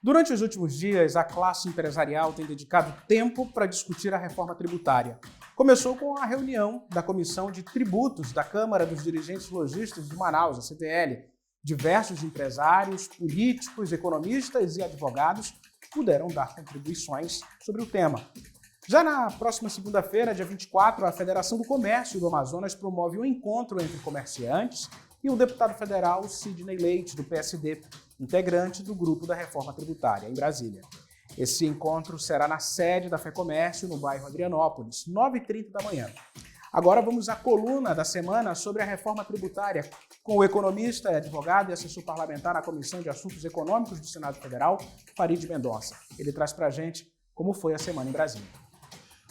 Durante os últimos dias, a classe empresarial tem dedicado tempo para discutir a reforma tributária. Começou com a reunião da Comissão de Tributos da Câmara dos Dirigentes Lojistas de Manaus, a CTL. Diversos empresários, políticos, economistas e advogados puderam dar contribuições sobre o tema. Já na próxima segunda-feira, dia 24, a Federação do Comércio do Amazonas promove um encontro entre comerciantes e o deputado federal Sidney Leite, do PSD, integrante do Grupo da Reforma Tributária, em Brasília. Esse encontro será na sede da FEComércio, no bairro Adrianópolis, 9h30 da manhã. Agora vamos à coluna da semana sobre a reforma tributária, com o economista, advogado e assessor parlamentar na Comissão de Assuntos Econômicos do Senado Federal, Farid Mendonça. Ele traz para a gente como foi a semana em Brasília.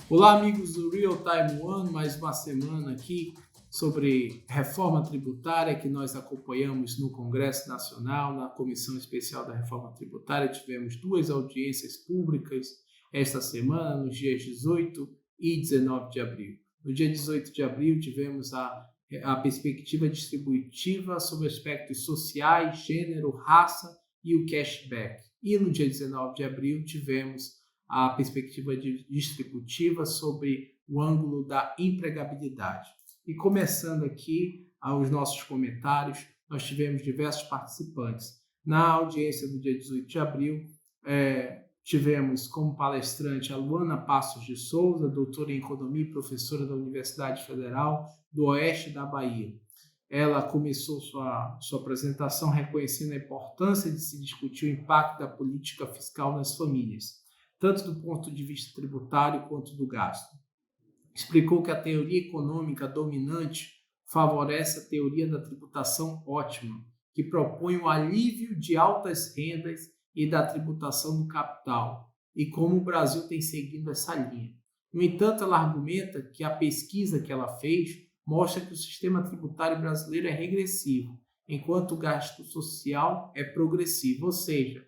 Olá, amigos do Real Time One, mais uma semana aqui sobre reforma tributária que nós acompanhamos no Congresso Nacional, na Comissão Especial da Reforma Tributária. Tivemos 2 audiências públicas esta semana, nos dias 18 e 19 de abril. No dia 18 de abril, tivemos a perspectiva distributiva sobre aspectos sociais, gênero, raça e o cashback. E no dia 19 de abril, tivemos a perspectiva distributiva sobre o ângulo da empregabilidade. E começando aqui os nossos comentários, nós tivemos diversos participantes. Na audiência do dia 18 de abril, tivemos como palestrante a Luana Passos de Souza, doutora em Economia e professora da Universidade Federal do Oeste da Bahia. Ela começou sua apresentação reconhecendo a importância de se discutir o impacto da política fiscal nas famílias, tanto do ponto de vista tributário quanto do gasto. Explicou que a teoria econômica dominante favorece a teoria da tributação ótima, que propõe o alívio de altas rendas e da tributação do capital, e como o Brasil tem seguido essa linha. No entanto, ela argumenta que a pesquisa que ela fez mostra que o sistema tributário brasileiro é regressivo, enquanto o gasto social é progressivo, ou seja,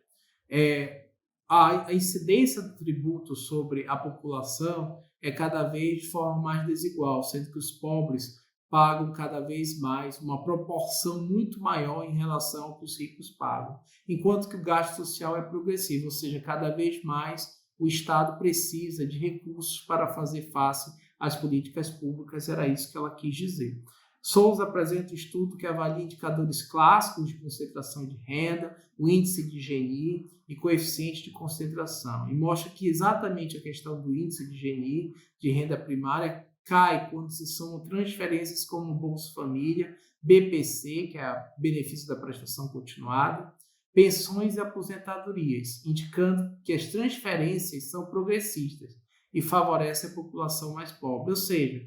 a incidência do tributo sobre a população é cada vez de forma mais desigual, sendo que os pobres pagam cada vez mais, uma proporção muito maior em relação ao que os ricos pagam, enquanto que o gasto social é progressivo, ou seja, cada vez mais o Estado precisa de recursos para fazer face às políticas públicas, era isso que ela quis dizer. Souza apresenta um estudo que avalia indicadores clássicos de concentração de renda, o índice de Gini e coeficiente de concentração, e mostra que exatamente a questão do índice de Gini, de renda primária, cai quando se somam transferências como Bolsa Família, BPC, que é o benefício da prestação continuada, pensões e aposentadorias, indicando que as transferências são progressistas e favorecem a população mais pobre, ou seja,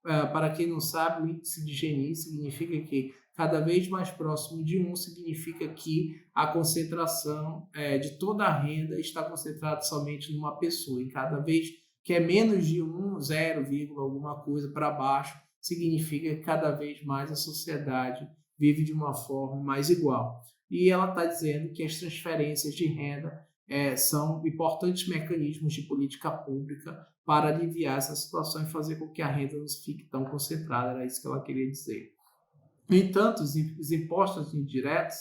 para quem não sabe, o índice de Gini significa que cada vez mais próximo de 1 significa que a concentração de toda a renda está concentrada somente numa pessoa, e cada vez que é menos de 1, 0, alguma coisa para baixo, significa que cada vez mais a sociedade vive de uma forma mais igual. E ela está dizendo que as transferências de renda são importantes mecanismos de política pública para aliviar essa situação e fazer com que a renda não fique tão concentrada, era isso que ela queria dizer. No entanto, os impostos indiretos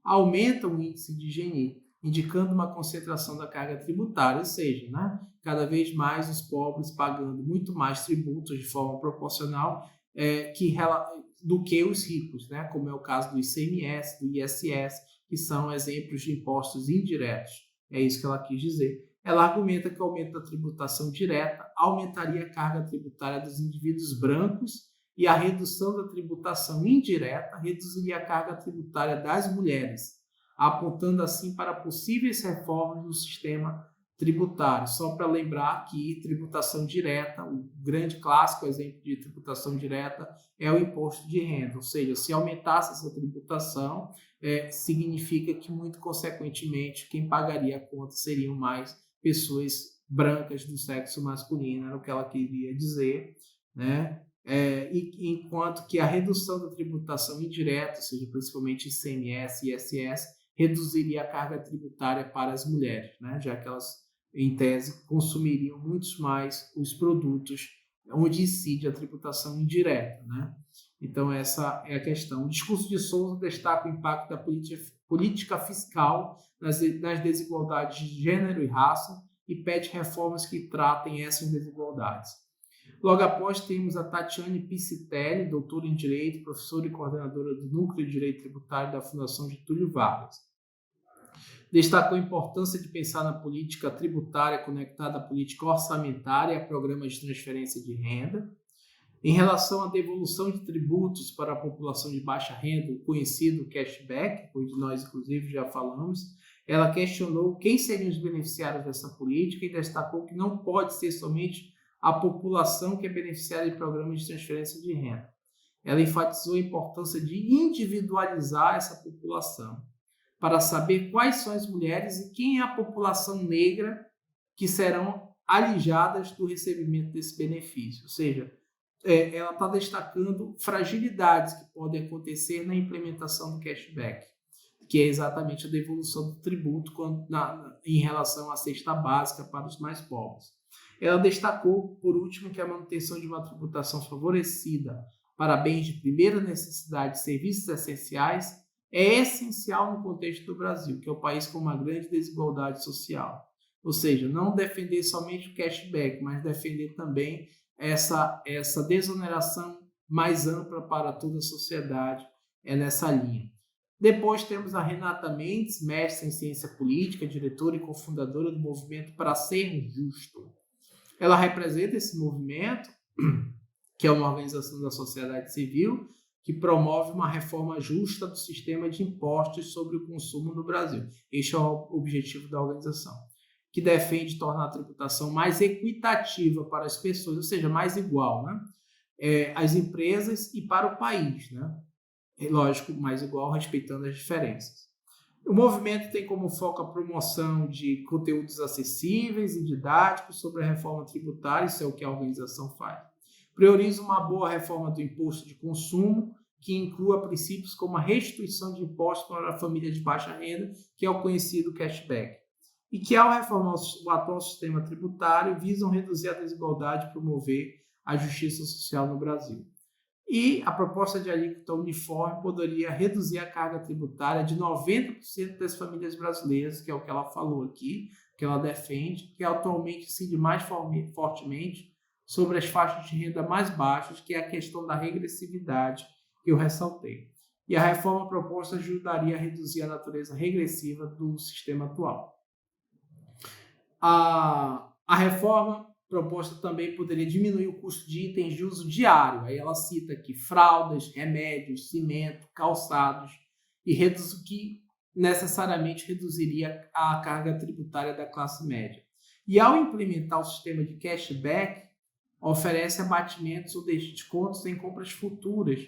aumentam o índice de Gini, indicando uma concentração da carga tributária, ou seja, cada vez mais os pobres pagando muito mais tributos de forma proporcional do que os ricos, como é o caso do ICMS, do ISS, que são exemplos de impostos indiretos. É isso que ela quis dizer. Ela argumenta que o aumento da tributação direta aumentaria a carga tributária dos indivíduos brancos e a redução da tributação indireta reduziria a carga tributária das mulheres, apontando assim para possíveis reformas no sistema tributário. Só para lembrar que tributação direta, o grande clássico exemplo de tributação direta é o imposto de renda, ou seja, se aumentasse essa tributação, significa que, muito consequentemente, quem pagaria a conta seriam mais pessoas brancas do sexo masculino, era o que ela queria dizer, enquanto que a redução da tributação indireta, ou seja, principalmente ICMS e ISS, reduziria a carga tributária para as mulheres, já que elas, em tese, consumiriam muitos mais os produtos onde incide a tributação indireta. Então, essa é a questão. O discurso de Souza destaca o impacto da política fiscal nas desigualdades de gênero e raça e pede reformas que tratem essas desigualdades. Logo após, temos a Tatiane Piscitelli, doutora em Direito, professora e coordenadora do Núcleo de Direito Tributário da Fundação Getúlio Vargas. Destacou a importância de pensar na política tributária conectada à política orçamentária e a programas de transferência de renda. Em relação à devolução de tributos para a população de baixa renda, o conhecido cashback, onde nós, inclusive, já falamos, ela questionou quem seriam os beneficiários dessa política e destacou que não pode ser somente a população que é beneficiária de programas de transferência de renda. Ela enfatizou a importância de individualizar essa população, para saber quais são as mulheres e quem é a população negra que serão alijadas do recebimento desse benefício. Ou seja, ela está destacando fragilidades que podem acontecer na implementação do cashback, que é exatamente a devolução do tributo em relação à cesta básica para os mais pobres. Ela destacou, por último, que a manutenção de uma tributação favorecida para bens de primeira necessidade e serviços essenciais é essencial no contexto do Brasil, que é um país com uma grande desigualdade social. Ou seja, não defender somente o cashback, mas defender também essa desoneração mais ampla para toda a sociedade nessa linha. Depois temos a Renata Mendes, mestre em ciência política, diretora e cofundadora do movimento Para Ser Justo. Ela representa esse movimento, que é uma organização da sociedade civil, que promove uma reforma justa do sistema de impostos sobre o consumo no Brasil. Este é o objetivo da organização, que defende tornar a tributação mais equitativa para as pessoas, ou seja, mais igual, né? Às empresas e para o país, né? Lógico, mais igual, respeitando as diferenças. O movimento tem como foco a promoção de conteúdos acessíveis e didáticos sobre a reforma tributária, isso é o que a organização faz. Prioriza uma boa reforma do imposto de consumo, que inclua princípios como a restituição de impostos para a família de baixa renda, que é o conhecido cashback. E que, ao reformar o atual sistema tributário, visam reduzir a desigualdade e promover a justiça social no Brasil. E a proposta de alíquota uniforme poderia reduzir a carga tributária de 90% das famílias brasileiras, que é o que ela falou aqui, que ela defende, que atualmente incide mais fortemente sobre as faixas de renda mais baixas, que é a questão da regressividade que eu ressaltei. E a reforma proposta ajudaria a reduzir a natureza regressiva do sistema atual. A reforma proposta também poderia diminuir o custo de itens de uso diário. Aí ela cita aqui fraldas, remédios, cimento, calçados, e que necessariamente reduziria a carga tributária da classe média. E ao implementar o sistema de cashback, oferece abatimentos ou descontos em compras futuras.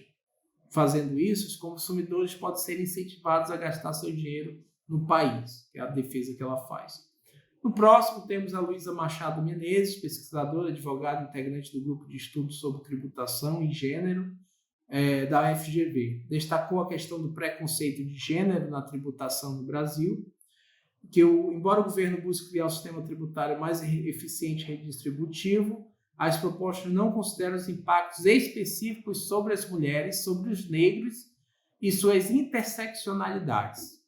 Fazendo isso, os consumidores podem ser incentivados a gastar seu dinheiro no país, que é a defesa que ela faz. No próximo, temos a Luísa Machado Menezes, pesquisadora, advogada, integrante do grupo de estudos sobre tributação e gênero da UFGV. Destacou a questão do preconceito de gênero na tributação no Brasil, que, embora o governo busque criar um sistema tributário mais eficiente e redistributivo, as propostas não consideram os impactos específicos sobre as mulheres, sobre os negros e suas interseccionalidades.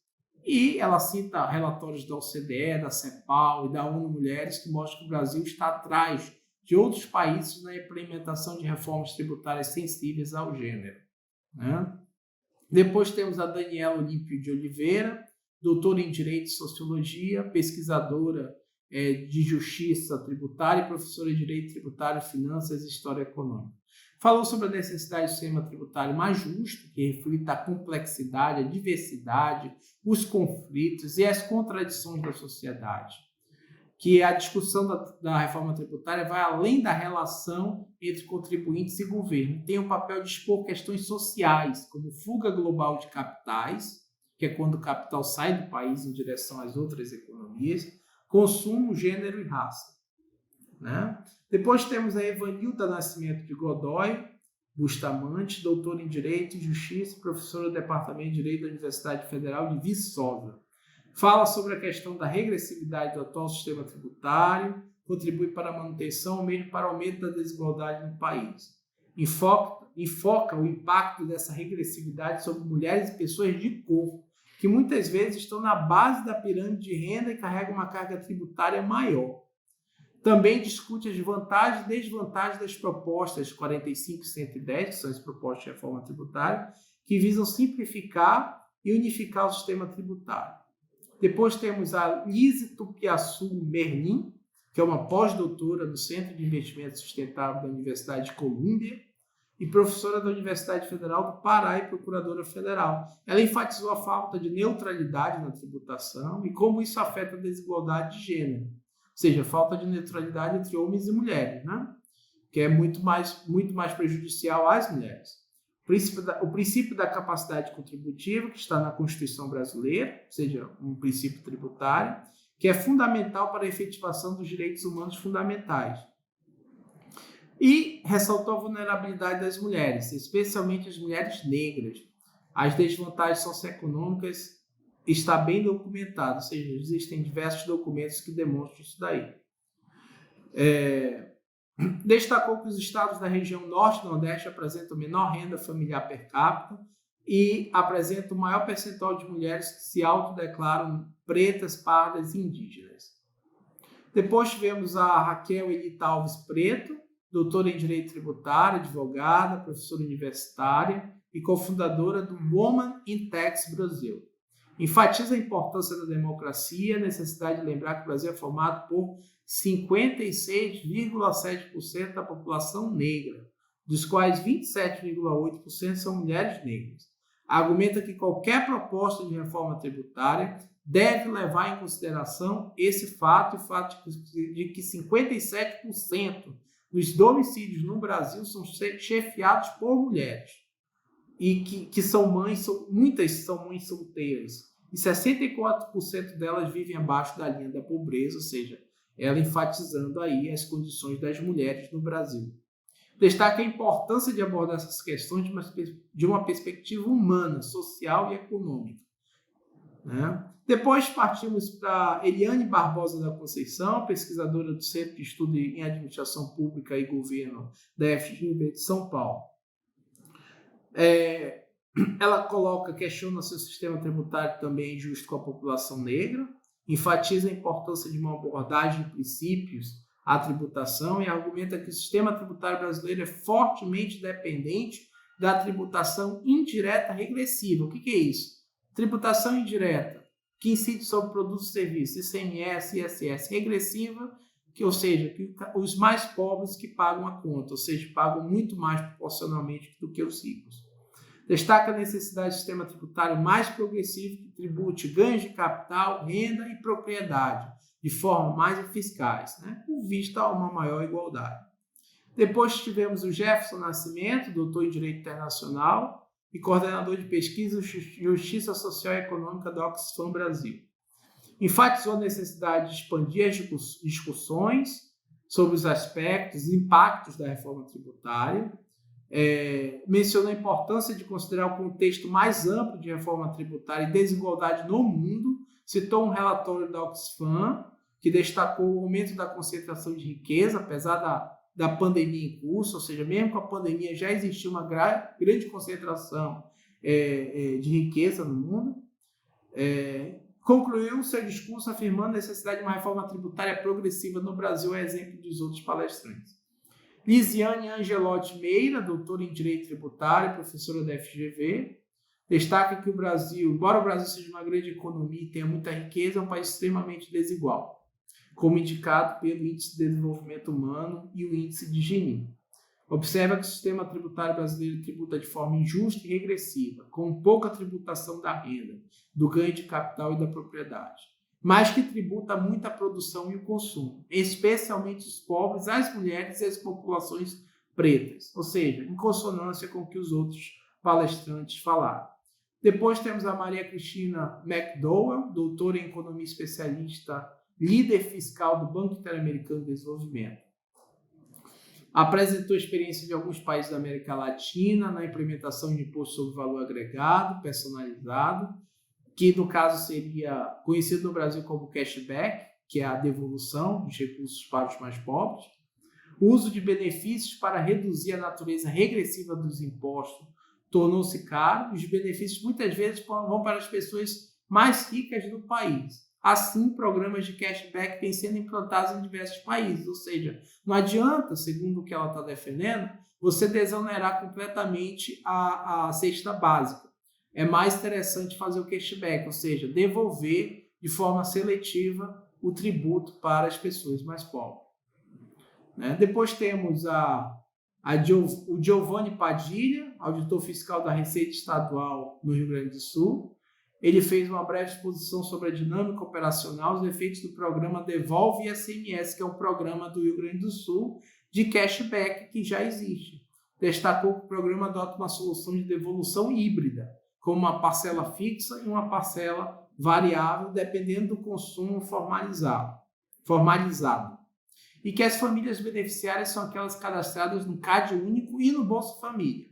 E ela cita relatórios da OCDE, da CEPAL e da ONU Mulheres que mostram que o Brasil está atrás de outros países na implementação de reformas tributárias sensíveis ao gênero, né? Depois temos a Daniela Olímpio de Oliveira, doutora em Direito e Sociologia, pesquisadora de Justiça Tributária e professora de Direito Tributário, Finanças e História Econômica. Falou sobre a necessidade do sistema tributário mais justo, que reflita a complexidade, a diversidade, os conflitos e as contradições da sociedade. Que a discussão da reforma tributária vai além da relação entre contribuintes e governo. Tem o papel de expor questões sociais, como fuga global de capitais, que é quando o capital sai do país em direção às outras economias, consumo, gênero e raça, né? Depois temos a Evanilda Nascimento de Godoy Bustamante, doutora em Direito e Justiça, professora do Departamento de Direito da Universidade Federal de Viçosa. Fala sobre a questão da regressividade do atual sistema tributário, contribui para a manutenção ou mesmo para o aumento da desigualdade no país. enfoca o impacto dessa regressividade sobre mulheres e pessoas de cor, que muitas vezes estão na base da pirâmide de renda e carregam uma carga tributária maior. Também discute as vantagens e desvantagens das propostas 45 e 110, que são as propostas de reforma tributária, que visam simplificar e unificar o sistema tributário. Depois temos a Lise Tupiaçu Merlin, que é uma pós-doutora do Centro de Investimento Sustentável da Universidade de Colômbia e professora da Universidade Federal do Pará e procuradora federal. Ela enfatizou a falta de neutralidade na tributação e como isso afeta a desigualdade de gênero, ou seja, falta de neutralidade entre homens e mulheres, né? Que é muito mais prejudicial às mulheres. O princípio da capacidade contributiva, que está na Constituição brasileira, ou seja, um princípio tributário, que é fundamental para a efetivação dos direitos humanos fundamentais. E ressaltou a vulnerabilidade das mulheres, especialmente as mulheres negras. As desvantagens socioeconômicas está bem documentado, ou seja, existem diversos documentos que demonstram isso daí. Destacou que os estados da região norte e nordeste apresentam menor renda familiar per capita e apresentam o maior percentual de mulheres que se autodeclaram pretas, pardas e indígenas. Depois tivemos a Raquel Elita Alves Preto, doutora em Direito Tributário, advogada, professora universitária e cofundadora do Women in Tax Brasil. Enfatiza a importância da democracia e a necessidade de lembrar que o Brasil é formado por 56,7% da população negra, dos quais 27,8% são mulheres negras. Argumenta que qualquer proposta de reforma tributária deve levar em consideração esse fato, o fato de que 57% dos domicílios no Brasil são chefiados por mulheres e que são mães, muitas são mães solteiras, e 64% delas vivem abaixo da linha da pobreza, ou seja, ela enfatizando aí as condições das mulheres no Brasil. Destaca a importância de abordar essas questões de uma perspectiva humana, social e econômica. Né? Depois partimos para Eliane Barbosa da Conceição, pesquisadora do Centro de Estudo em Administração Pública e Governo da FGV de São Paulo. Ela questiona seu sistema tributário também injusto com a população negra, enfatiza a importância de uma abordagem de princípios à tributação e argumenta que o sistema tributário brasileiro é fortemente dependente da tributação indireta regressiva. O que é isso? Tributação indireta, que incide sobre produtos e serviços, ICMS, ISS, regressiva, ou seja, que os mais pobres que pagam a conta, ou seja, pagam muito mais proporcionalmente do que os ricos. Destaca a necessidade de sistema tributário mais progressivo que tribute ganhos de capital, renda e propriedade de forma mais eficaz, né, com vista a uma maior igualdade. Depois tivemos o Jefferson Nascimento, doutor em Direito Internacional e coordenador de pesquisa e Justiça Social e Econômica da Oxfam Brasil. Enfatizou a necessidade de expandir as discussões sobre os aspectos e impactos da reforma tributária, mencionou a importância de considerar o contexto mais amplo de reforma tributária e desigualdade no mundo, citou um relatório da Oxfam, que destacou o aumento da concentração de riqueza, apesar da pandemia em curso, ou seja, mesmo com a pandemia já existia uma grande concentração de riqueza no mundo. Concluiu seu discurso afirmando a necessidade de uma reforma tributária progressiva no Brasil, a exemplo dos outros palestrantes. Lisiane Angelotti Meira, doutora em Direito Tributário e professora da FGV, destaca que o Brasil, embora o Brasil seja uma grande economia e tenha muita riqueza, é um país extremamente desigual, como indicado pelo Índice de Desenvolvimento Humano e o Índice de Gini. Observa que o sistema tributário brasileiro tributa de forma injusta e regressiva, com pouca tributação da renda, do ganho de capital e da propriedade, mas que tributa muito a produção e o consumo, especialmente os pobres, as mulheres e as populações pretas, ou seja, em consonância com o que os outros palestrantes falaram. Depois temos a Maria Cristina McDowell, doutora em Economia Especialista, líder fiscal do Banco Interamericano de Desenvolvimento. Apresentou a experiência de alguns países da América Latina na implementação de imposto sobre valor agregado, personalizado, que no caso seria conhecido no Brasil como cashback, que é a devolução dos recursos para os mais pobres. O uso de benefícios para reduzir a natureza regressiva dos impostos tornou-se caro. Os benefícios muitas vezes vão para as pessoas mais ricas do país. Assim, programas de cashback têm sido implantados em diversos países. Ou seja, não adianta, segundo o que ela está defendendo, você desonerar completamente a cesta básica. É mais interessante fazer o cashback, ou seja, devolver de forma seletiva o tributo para as pessoas mais pobres. Depois temos o Giovanni Padilha, auditor fiscal da Receita Estadual no Rio Grande do Sul. Ele fez uma breve exposição sobre a dinâmica operacional, os efeitos do programa Devolve ICMS, que é um programa do Rio Grande do Sul de cashback que já existe. Destacou que o programa adota uma solução de devolução híbrida, com uma parcela fixa e uma parcela variável, dependendo do consumo formalizado. E que as famílias beneficiárias são aquelas cadastradas no CAD único e no Bolsa Família.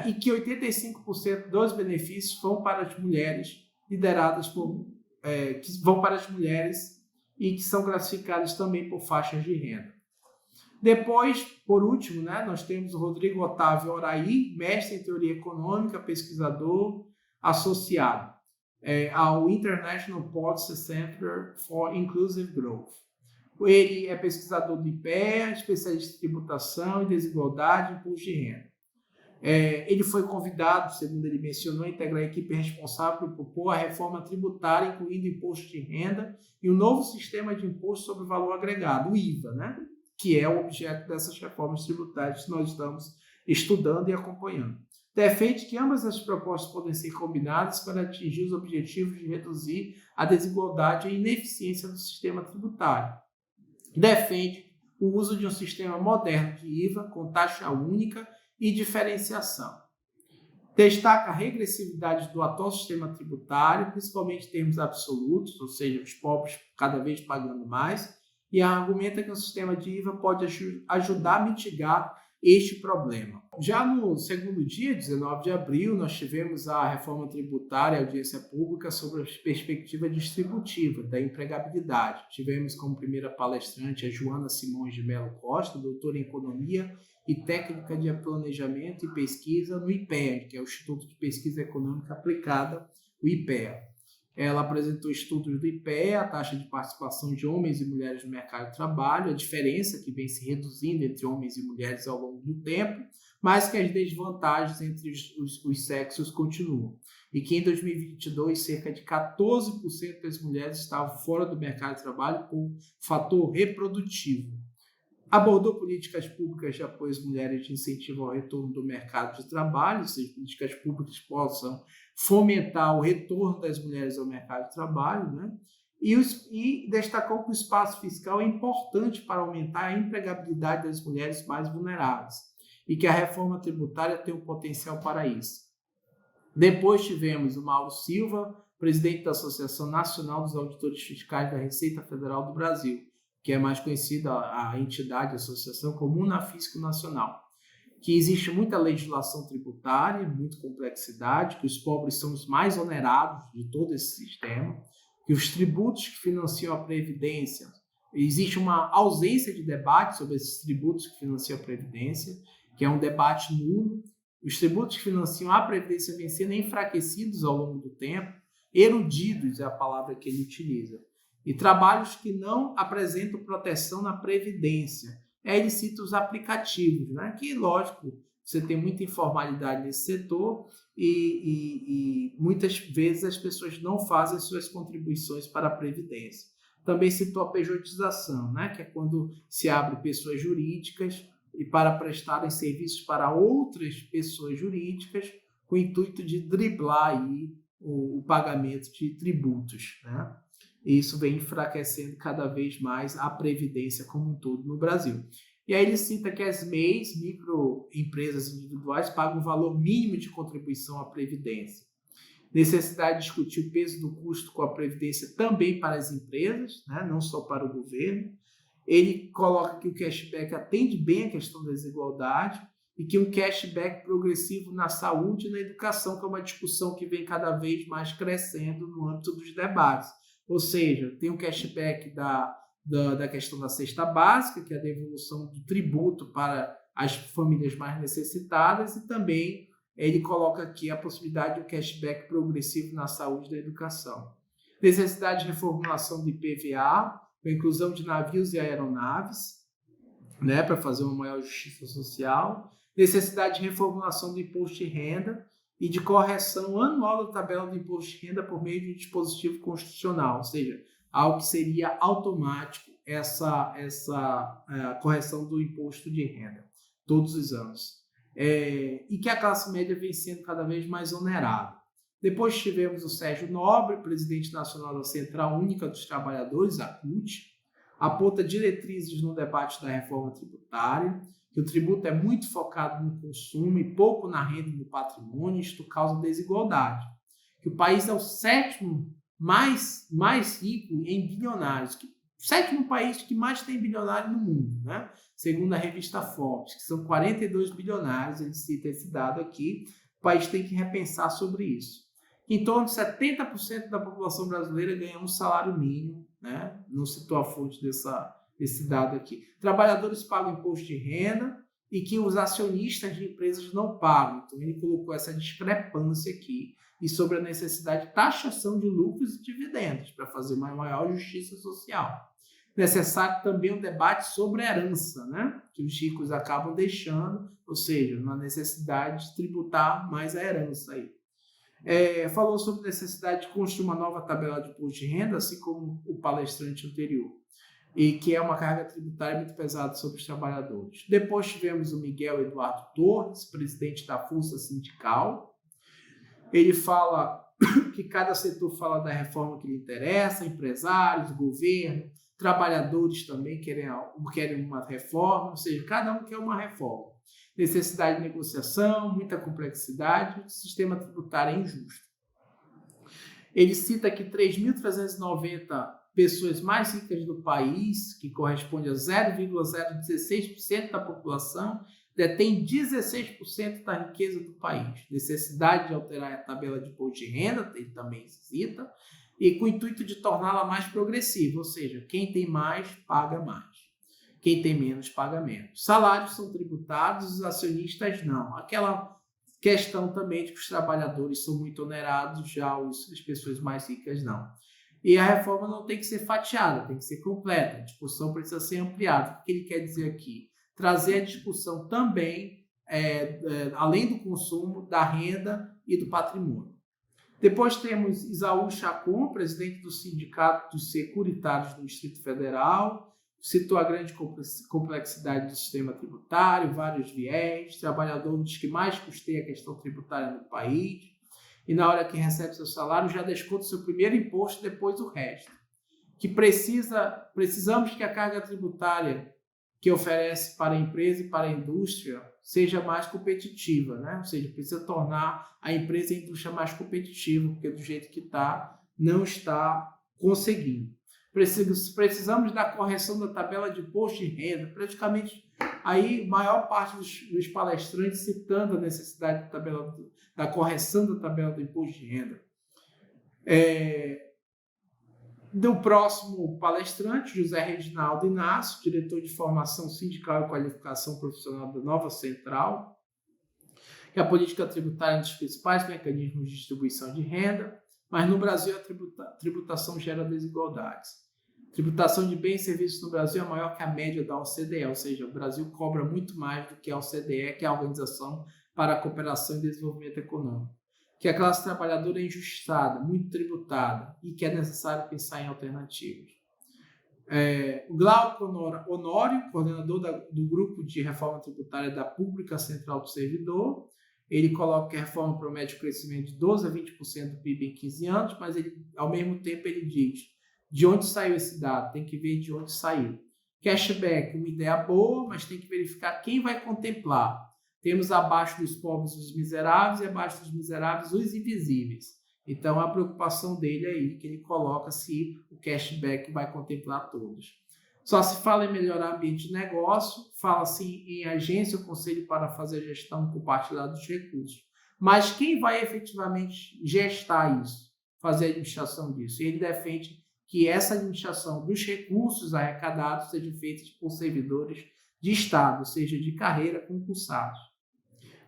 E que 85% dos benefícios vão para as mulheres lideradas que vão para as mulheres e que são classificadas também por faixas de renda. Depois, por último, nós temos o Rodrigo Otávio Oraí, mestre em teoria econômica, pesquisador associado ao International Policy Center for Inclusive Growth. Ele é pesquisador do IPEA, especialista em tributação e desigualdade e imposto de renda. Ele foi convidado, segundo ele mencionou, a integrar a equipe responsável por propor a reforma tributária, incluindo imposto de renda e o novo sistema de imposto sobre o valor agregado, o IVA, que é o objeto dessas reformas tributárias que nós estamos estudando e acompanhando. Defende que ambas as propostas podem ser combinadas para atingir os objetivos de reduzir a desigualdade e a ineficiência do sistema tributário. Defende o uso de um sistema moderno de IVA com taxa única e diferenciação. Destaca a regressividade do atual sistema tributário, principalmente em termos absolutos, ou seja, os pobres cada vez pagando mais, e argumenta que o sistema de IVA pode ajudar a mitigar este problema. Já no segundo dia, 19 de abril, nós tivemos a reforma tributária e audiência pública sobre a perspectiva distributiva da empregabilidade. Tivemos como primeira palestrante a Joana Simões de Mello Costa, doutora em Economia e Técnica de Planejamento e Pesquisa no IPEA, que é o Instituto de Pesquisa Econômica Aplicada, o IPEA. Ela apresentou estudos do IPEA, a taxa de participação de homens e mulheres no mercado de trabalho, a diferença que vem se reduzindo entre homens e mulheres ao longo do tempo, mas que as desvantagens entre os sexos continuam. E que em 2022, cerca de 14% das mulheres estavam fora do mercado de trabalho por fator reprodutivo. Abordou políticas públicas de apoio às mulheres de incentivo ao retorno do mercado de trabalho, ou seja, políticas públicas que possam fomentar o retorno das mulheres ao mercado de trabalho, e destacou que o espaço fiscal é importante para aumentar a empregabilidade das mulheres mais vulneráveis e que a reforma tributária tem um potencial para isso. Depois tivemos o Mauro Silva, presidente da Associação Nacional dos Auditores Fiscais da Receita Federal do Brasil, que é mais conhecida a entidade, a associação como Unafisco Nacional, que existe muita legislação tributária, muita complexidade, que os pobres são os mais onerados de todo esse sistema, que os tributos que financiam a Previdência, existe uma ausência de debate sobre esses tributos que financiam a Previdência, que é um debate nulo. Os tributos que financiam a Previdência vêm sendo enfraquecidos ao longo do tempo, erudidos é a palavra que ele utiliza. E trabalhos que não apresentam proteção na Previdência. Ele cita os aplicativos, que, lógico, você tem muita informalidade nesse setor e muitas vezes as pessoas não fazem suas contribuições para a Previdência. Também citou a pejotização, que é quando se abre pessoas jurídicas e para prestarem serviços para outras pessoas jurídicas com o intuito de driblar aí o pagamento de tributos, E isso vem enfraquecendo cada vez mais a Previdência como um todo no Brasil. E aí ele cita que as MEIs, microempresas individuais, pagam um valor mínimo de contribuição à Previdência. Necessidade de discutir o peso do custo com a Previdência também para as empresas, não só para o governo. Ele coloca que o cashback atende bem a questão da desigualdade e que um cashback progressivo na saúde e na educação, que é uma discussão que vem cada vez mais crescendo no âmbito dos debates. Ou seja, tem o cashback da questão da cesta básica, que é a devolução do tributo para as famílias mais necessitadas, e também ele coloca aqui a possibilidade do cashback progressivo na saúde e da educação. Necessidade de reformulação do IPVA, com a inclusão de navios e aeronaves, né, para fazer uma maior justiça social. Necessidade de reformulação do imposto de renda e de correção anual da tabela do imposto de renda por meio de um dispositivo constitucional, ou seja, algo que seria automático essa correção do imposto de renda, todos os anos. E que a classe média vem sendo cada vez mais onerada. Depois tivemos o Sérgio Nobre, presidente nacional da Central Única dos Trabalhadores, a CUT, aponta diretrizes no debate da reforma tributária, que o tributo é muito focado no consumo e pouco na renda e no patrimônio, isto causa desigualdade. Que o país é o sétimo mais rico em bilionários, o sétimo país que mais tem bilionário no mundo, né? Segundo a revista Forbes, que são 42 bilionários, ele cita esse dado aqui, o país tem que repensar sobre isso. Em torno de 70% da população brasileira ganha um salário mínimo, né? Não citou a fonte desse dado aqui. Trabalhadores pagam imposto de renda e que os acionistas de empresas não pagam. Então, ele colocou essa discrepância aqui e sobre a necessidade de taxação de lucros e dividendos para fazer uma maior justiça social. Necessário também um debate sobre a herança, né? Que os ricos acabam deixando, ou seja, uma necessidade de tributar mais a herança aí. Falou sobre a necessidade de construir uma nova tabela de imposto de renda, assim como o palestrante anterior, e que é uma carga tributária muito pesada sobre os trabalhadores. Depois tivemos o Miguel Eduardo Torres, presidente da Força Sindical. Ele fala que cada setor fala da reforma que lhe interessa, empresários, governo, trabalhadores também querem uma reforma, ou seja, cada um quer uma reforma. Necessidade de negociação, muita complexidade, o sistema tributário é injusto. Ele cita que 3.390 pessoas mais ricas do país, que corresponde a 0,016% da população, detém 16% da riqueza do país. Necessidade de alterar a tabela de imposto de renda, ele também cita, e com o intuito de torná-la mais progressiva, ou seja, quem tem mais, paga mais. Quem tem menos, paga menos. Salários são tributados, os acionistas não. Aquela questão também de que os trabalhadores são muito onerados, já as pessoas mais ricas não. E a reforma não tem que ser fatiada, tem que ser completa. A discussão precisa ser ampliada. O que ele quer dizer aqui? Trazer a discussão também, além do consumo, da renda e do patrimônio. Depois temos Isaú Chacon, presidente do Sindicato dos Securitários do Distrito Federal, citou a grande complexidade do sistema tributário, vários viés, trabalhadores que mais custeiam a questão tributária no país, e na hora que recebe seu salário já desconta o seu primeiro imposto e depois o resto. Que precisamos que a carga tributária que oferece para a empresa e para a indústria seja mais competitiva, né? Ou seja, precisa tornar a empresa e a indústria mais competitiva, porque do jeito que está, não está conseguindo. Precisamos da correção da tabela de imposto de renda, praticamente aí a maior parte dos palestrantes citando a necessidade da correção da tabela do imposto de renda. Do próximo palestrante, José Reginaldo Inácio, diretor de formação sindical e qualificação profissional da Nova Central, que a política tributária é um dos principais mecanismos de distribuição de renda, mas no Brasil a tributação gera desigualdades. Tributação de bens e serviços no Brasil é maior que a média da OCDE, ou seja, o Brasil cobra muito mais do que a OCDE, que é a Organização para a Cooperação e Desenvolvimento Econômico. Que a classe trabalhadora é injustiçada, muito tributada e que é necessário pensar em alternativas. O Glauco Honório, coordenador do Grupo de Reforma Tributária da Pública Central do Servidor, ele coloca que a reforma promete um crescimento de 12% a 20% do PIB em 15 anos, mas ao mesmo tempo ele diz de onde saiu esse dado, tem que ver de onde saiu. Cashback, uma ideia boa, mas tem que verificar quem vai contemplar. Temos abaixo dos pobres os miseráveis e abaixo dos miseráveis os invisíveis. Então, a preocupação dele aí, que ele coloca se o cashback vai contemplar todos. Só se fala em melhorar o ambiente de negócio, fala-se em agência ou conselho para fazer a gestão compartilhada dos recursos. Mas quem vai efetivamente gestar isso, fazer a administração disso? E ele defende que essa administração dos recursos arrecadados seja feita por servidores de Estado, seja de carreira, concursados.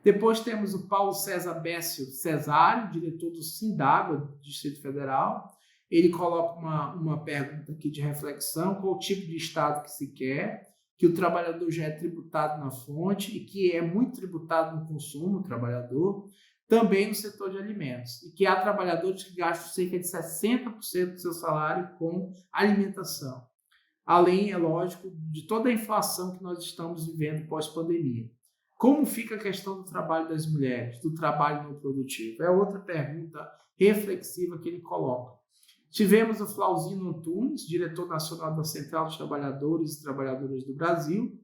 Depois temos o Paulo César Bécio Cesário, diretor do Sindágua, do Distrito Federal. Ele coloca uma pergunta aqui de reflexão: qual o tipo de Estado que se quer, que o trabalhador já é tributado na fonte e que é muito tributado no consumo, o trabalhador, também no setor de alimentos, e que há trabalhadores que gastam cerca de 60% do seu salário com alimentação. Além, é lógico, de toda a inflação que nós estamos vivendo pós-pandemia. Como fica a questão do trabalho das mulheres, do trabalho não produtivo? É outra pergunta reflexiva que ele coloca. Tivemos o Flauzino Antunes, diretor nacional da Central dos Trabalhadores e Trabalhadoras do Brasil.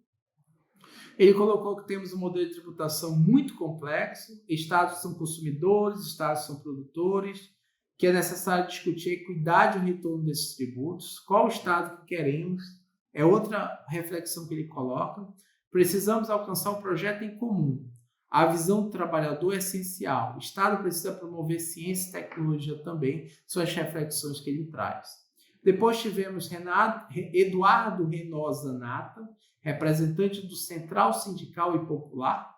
Ele colocou que temos um modelo de tributação muito complexo, estados são consumidores, estados são produtores, que é necessário discutir a equidade e o retorno desses tributos, qual o estado que queremos, é outra reflexão que ele coloca. Precisamos alcançar um projeto em comum. A visão do trabalhador é essencial. O Estado precisa promover ciência e tecnologia também, são as reflexões que ele traz. Depois tivemos Eduardo Renosa Nata, representante do Central Sindical e Popular.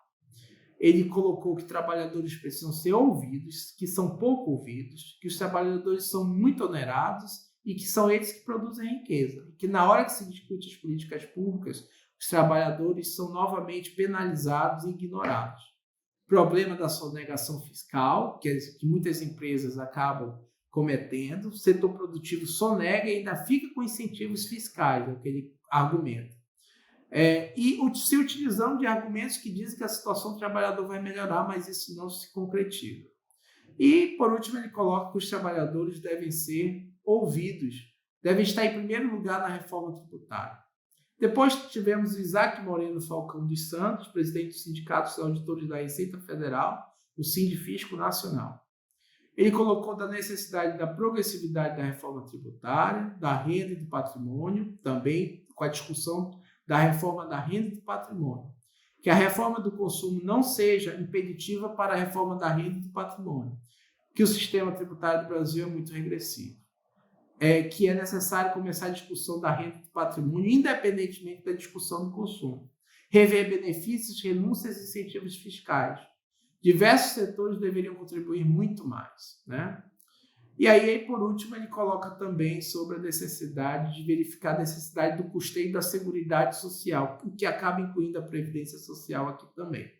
Ele colocou que trabalhadores precisam ser ouvidos, que são pouco ouvidos, que os trabalhadores são muito onerados e que são eles que produzem riqueza. E que na hora que se discute as políticas públicas, os trabalhadores são novamente penalizados e ignorados. Problema da sonegação fiscal, que muitas empresas acabam cometendo. O setor produtivo sonega e ainda fica com incentivos fiscais, é o que ele argumenta. E se utilizando de argumentos que dizem que a situação do trabalhador vai melhorar, mas isso não se concretiza. E, por último, ele coloca que os trabalhadores devem ser ouvidos, devem estar em primeiro lugar na reforma tributária. Depois tivemos o Isaac Moreno Falcão dos Santos, presidente do Sindicato dos Auditores da Receita Federal, o Sindifisco Nacional. Ele colocou da necessidade da progressividade da reforma tributária, da renda e do patrimônio, também com a discussão da reforma da renda e do patrimônio. Que a reforma do consumo não seja impeditiva para a reforma da renda e do patrimônio. Que o sistema tributário do Brasil é muito regressivo. Que é necessário começar a discussão da renda e do patrimônio, independentemente da discussão do consumo. Rever benefícios, renúncias e incentivos fiscais. Diversos setores deveriam contribuir muito mais, né? E aí, por último, ele coloca também sobre a necessidade de verificar a necessidade do custeio da Seguridade Social, o que acaba incluindo a Previdência Social aqui também.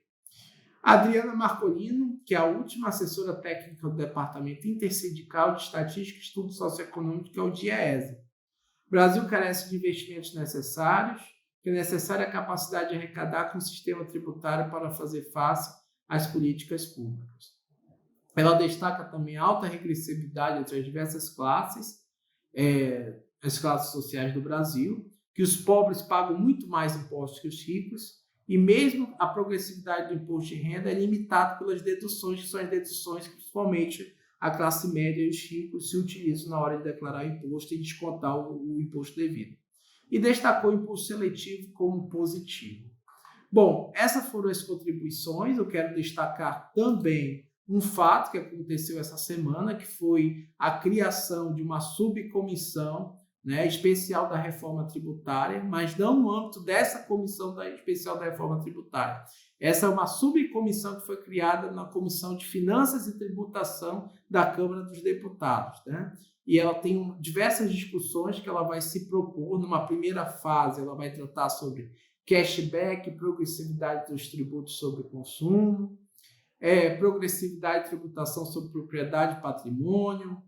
Adriana Marcolino, que é a última assessora técnica do Departamento Intersindical de Estatística e Estudo Socioeconômico, que é o DIEESE. O Brasil carece de investimentos necessários, que é necessária a capacidade de arrecadar com o sistema tributário para fazer face às políticas públicas. Ela destaca também a alta regressividade entre as diversas classes, as classes sociais do Brasil, que os pobres pagam muito mais impostos que os ricos, e mesmo a progressividade do imposto de renda é limitada pelas deduções, que são as deduções que principalmente a classe média e os ricos se utilizam na hora de declarar o imposto e descontar o imposto devido. E destacou o imposto seletivo como positivo. Bom, essas foram as contribuições. Eu quero destacar também um fato que aconteceu essa semana, que foi a criação de uma subcomissão, né, especial da reforma tributária, mas não no âmbito dessa comissão especial da reforma tributária. Essa é uma subcomissão que foi criada na Comissão de Finanças e Tributação da Câmara dos Deputados, né? E ela tem diversas discussões que ela vai se propor. Numa primeira fase, ela vai tratar sobre cashback, progressividade dos tributos sobre consumo, progressividade de tributação sobre propriedade e patrimônio,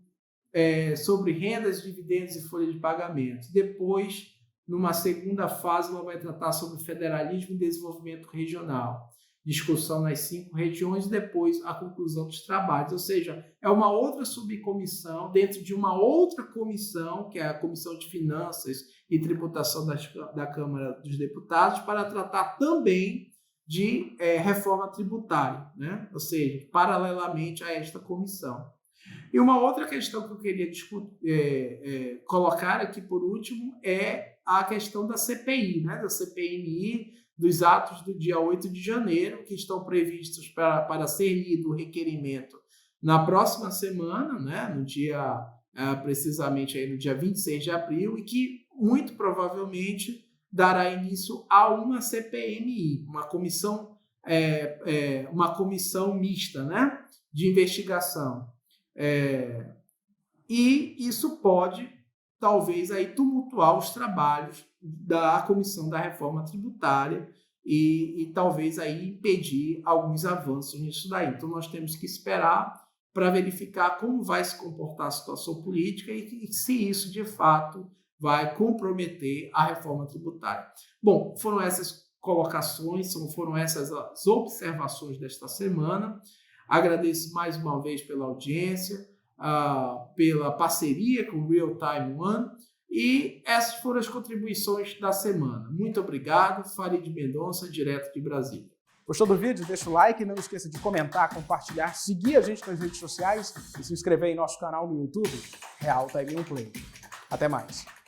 sobre rendas, dividendos e folha de pagamento. Depois, numa segunda fase, ela vai tratar sobre federalismo e desenvolvimento regional, discussão nas 5 regiões e depois a conclusão dos trabalhos. Ou seja, é uma outra subcomissão dentro de uma outra comissão, que é a Comissão de Finanças e Tributação da Câmara dos Deputados, para tratar também de reforma tributária, né? Ou seja, paralelamente a esta comissão. E uma outra questão que eu queria colocar aqui por último é a questão da CPI, né? Da CPMI, dos atos do dia 8 de janeiro, que estão previstos para ser lido o requerimento na próxima semana, né? No dia precisamente aí no dia 26 de abril, e que muito provavelmente dará início a uma CPMI, uma comissão mista, né, de investigação. E isso pode, talvez, aí, tumultuar os trabalhos da Comissão da Reforma Tributária e talvez aí impedir alguns avanços nisso daí. Então, nós temos que esperar para verificar como vai se comportar a situação política e se isso, de fato, vai comprometer a reforma tributária. Bom, foram essas colocações, foram essas as observações desta semana. Agradeço mais uma vez pela audiência, pela parceria com o Real Time One, e essas foram as contribuições da semana. Muito obrigado, Farid Mendonça, direto de Brasília. Gostou do vídeo? Deixa o like, não esqueça de comentar, compartilhar, seguir a gente nas redes sociais e se inscrever em nosso canal no YouTube, Real Time Play. Até mais!